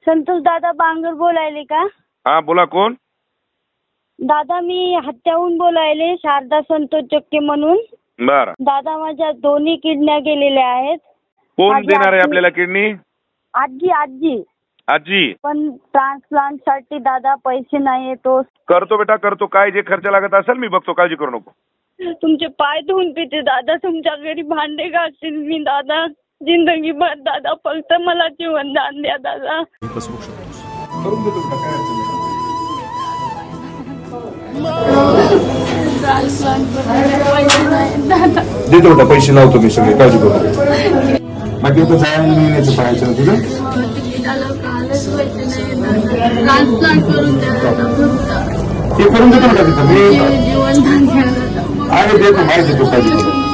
संतोष दादा बांगर बोलायले का? हा बोला, कोण? दादा मी हत्याहून बोलायले, शारदा संतोष जक्के म्हणून. बर. दादा माझ्या दोन्ही किडन्या गेलेल्या आहेत. कोण माझी देणार आहे आजी- आपल्याला किडनी? आजी आजी आजी. पण ट्रान्सप्लांट साठी दादा पैसे नाही तो. करतो बेटा, करतो. काय जे खर्च लागत असेल मी बघतो, काळजी करू नको. तुमचे पाय धुवून पिते दादा, तुमच्या घरी भांडे घासतील मी दादा. जिंदगीभर दादा, फक्त मला जीवनदान द्या दादा. करून देतो बेटा, काय अडचण नाही. देतो बेटा, पैसे लावतो मी सगळे, काळजी करू नको. बाकी आता जायला येण्याचं पाहायचं ना तुझं. ते करून देतो बेटा तिथं मी. आहे देतो, माहिती देतो, काळजी करू नको.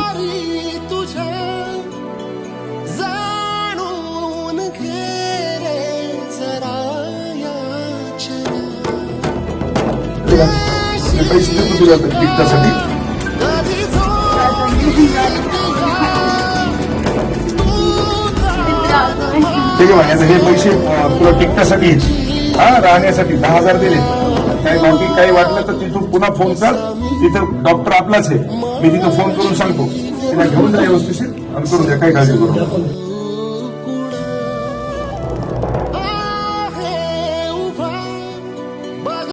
पैसे देतो तुला तिकटासाठी. ठीक आहे आता हे पैसे तुला तिकटासाठी, हा राहण्यासाठी 10,000 दिले. काही बाकी काही वाटलं तर तिथून पुन्हा फोन कर. तिथं डॉक्टर आपलाच आहे, मी तिथं फोन करून सांगतो. तिला घेऊन जा व्यवस्थिशीर आणि करून द्या, काही काळजी करू नका.